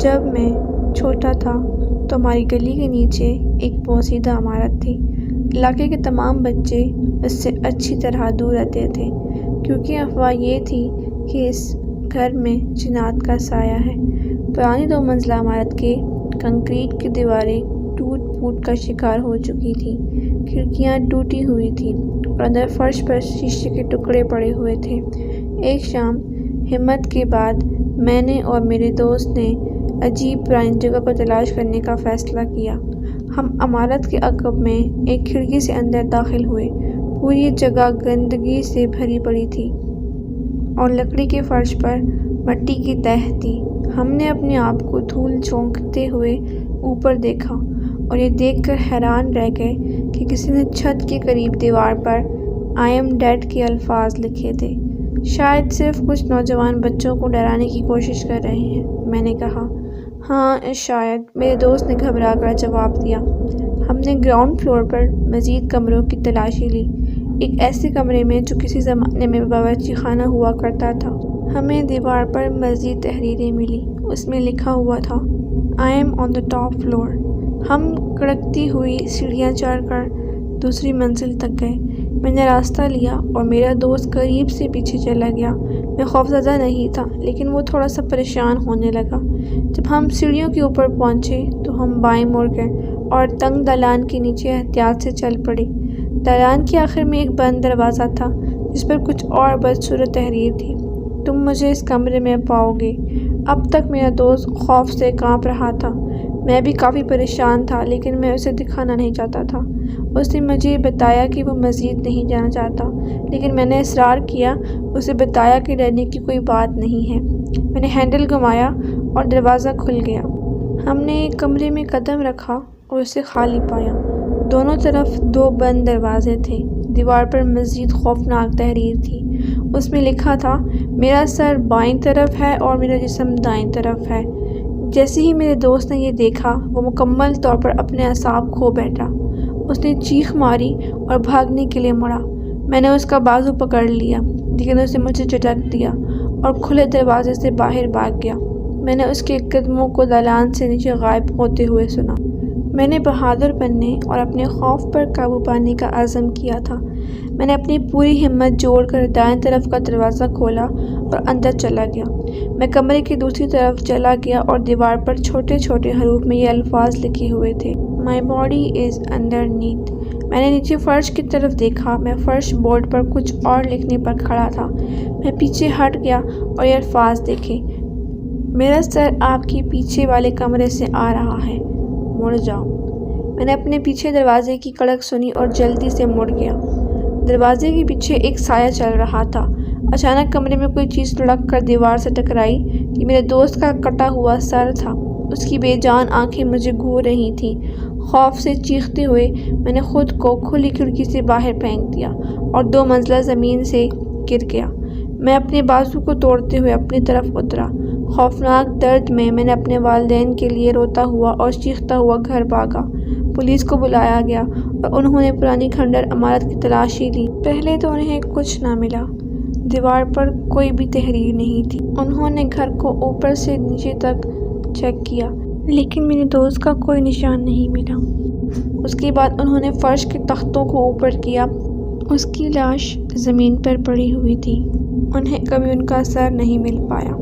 جب میں چھوٹا تھا تو ہماری گلی کے نیچے ایک پوشیدہ عمارت تھی۔ علاقے کے تمام بچے اس سے اچھی طرح دور رہتے تھے کیونکہ افواہ یہ تھی کہ اس گھر میں جنات کا سایہ ہے۔ پرانی 2 منزلہ عمارت کے کنکریٹ کی دیواریں ٹوٹ پھوٹ کا شکار ہو چکی تھیں، کھڑکیاں ٹوٹی ہوئی تھیں اور اندر فرش پر شیشے کے ٹکڑے پڑے ہوئے تھے۔ ایک شام ہمت کے بعد میں نے اور میرے دوست نے عجیب پرانی جگہ کو تلاش کرنے کا فیصلہ کیا۔ ہم عمارت کے عقب میں ایک کھڑکی سے اندر داخل ہوئے۔ پوری جگہ گندگی سے بھری پڑی تھی اور لکڑی کے فرش پر مٹی کی تہہ تھی۔ ہم نے اپنے آپ کو دھول جھونکتے ہوئے اوپر دیکھا اور یہ دیکھ کر حیران رہ گئے کہ کسی نے چھت کے قریب دیوار پر "آئی ایم ڈیڈ" کے الفاظ لکھے تھے۔ شاید صرف کچھ نوجوان بچوں کو ڈرانے کی کوشش کر رہے ہیں، میں نے کہا۔ ہاں شاید، میرے دوست نے گھبرا کر جواب دیا۔ ہم نے گراؤنڈ فلور پر مزید کمروں کی تلاشی لی، ایک ایسے کمرے میں جو کسی زمانے میں باورچی خانہ ہوا کرتا تھا۔ ہمیں دیوار پر مزید تحریریں ملی، اس میں لکھا ہوا تھا "I am on the top floor". ہم کڑکتی ہوئی سیڑھیاں چڑھ کر دوسری منزل تک گئے۔ میں نے راستہ لیا اور میرا دوست قریب سے پیچھے چلا گیا۔ میں خوفزدہ نہیں تھا لیکن وہ تھوڑا سا پریشان ہونے لگا۔ جب ہم سیڑھیوں کے اوپر پہنچے تو ہم بائیں مڑ گئے اور تنگ دالان کے نیچے احتیاط سے چل پڑے۔ دالان کے آخر میں ایک بند دروازہ تھا جس پر کچھ اور بدصورت تحریر تھی: "تم مجھے اس کمرے میں پاؤ گے"۔ اب تک میرا دوست خوف سے کانپ رہا تھا۔ میں بھی کافی پریشان تھا لیکن میں اسے دکھانا نہیں چاہتا تھا۔ اس نے مجھے بتایا کہ وہ مزید نہیں جانا چاہتا لیکن میں نے اصرار کیا، اسے بتایا کہ ڈرنے کی کوئی بات نہیں ہے۔ میں نے ہینڈل گھمایا اور دروازہ کھل گیا۔ ہم نے ایک کمرے میں قدم رکھا اور اسے خالی پایا۔ دونوں طرف 2 بند دروازے تھے۔ دیوار پر مزید خوفناک تحریر تھی۔ اس میں لکھا تھا: "میرا سر بائیں طرف ہے اور میرا جسم دائیں طرف ہے"۔ جیسے ہی میرے دوست نے یہ دیکھا، وہ مکمل طور پر اپنے اعصاب کھو بیٹھا۔ اس نے چیخ ماری اور بھاگنے کے لیے مڑا۔ میں نے اس کا بازو پکڑ لیا لیکن اس نے مجھے جھٹک دیا اور کھلے دروازے سے باہر بھاگ گیا۔ میں نے اس کے قدموں کو دالان سے نیچے غائب ہوتے ہوئے سنا۔ میں نے بہادر بننے اور اپنے خوف پر قابو پانے کا عزم کیا تھا۔ میں نے اپنی پوری ہمت جوڑ کر دائیں طرف کا دروازہ کھولا اور اندر چلا گیا۔ میں کمرے کی دوسری طرف چلا گیا اور دیوار پر چھوٹے چھوٹے حروف میں یہ الفاظ لکھے ہوئے تھے: "مائی باڈی از انڈرنیتھ"۔ میں نے نیچے فرش کی طرف دیکھا۔ میں فرش بورڈ پر کچھ اور لکھنے پر کھڑا تھا۔ میں پیچھے ہٹ گیا اور یہ الفاظ دیکھے: "میرا سر آپ کے پیچھے والے کمرے سے آ رہا ہے، مڑ جاؤ"۔ میں نے اپنے پیچھے دروازے کی کڑک سنی اور جلدی سے مڑ گیا۔ دروازے کے پیچھے ایک سایہ چل رہا تھا۔ اچانک کمرے میں کوئی چیز لڑک کر دیوار سے ٹکرائی۔ یہ میرے دوست کا کٹا ہوا سر تھا۔ اس کی بے جان آنکھیں مجھے گھور رہی تھیں۔ خوف سے چیختے ہوئے میں نے خود کو کھلی کھڑکی سے باہر پھینک دیا اور 2 منزلہ زمین سے گر گیا۔ میں اپنے بازو کو توڑتے ہوئے اپنی طرف اترا۔ خوفناک درد میں نے اپنے والدین کے لیے روتا ہوا اور چیختا ہوا گھر بھاگا۔ پولیس کو بلایا گیا اور انہوں نے پرانی کھنڈر عمارت کی تلاشی لی۔ پہلے تو انہیں کچھ نہ ملا۔ دیوار پر کوئی بھی تحریر نہیں تھی۔ انہوں نے گھر کو اوپر سے نیچے تک چیک کیا لیکن میرے دوست کا کوئی نشان نہیں ملا۔ اس کے بعد انہوں نے فرش کے تختوں کو اوپر کیا۔ اس کی لاش زمین پر پڑی ہوئی تھی۔ انہیں کبھی ان کا سر نہیں مل پایا۔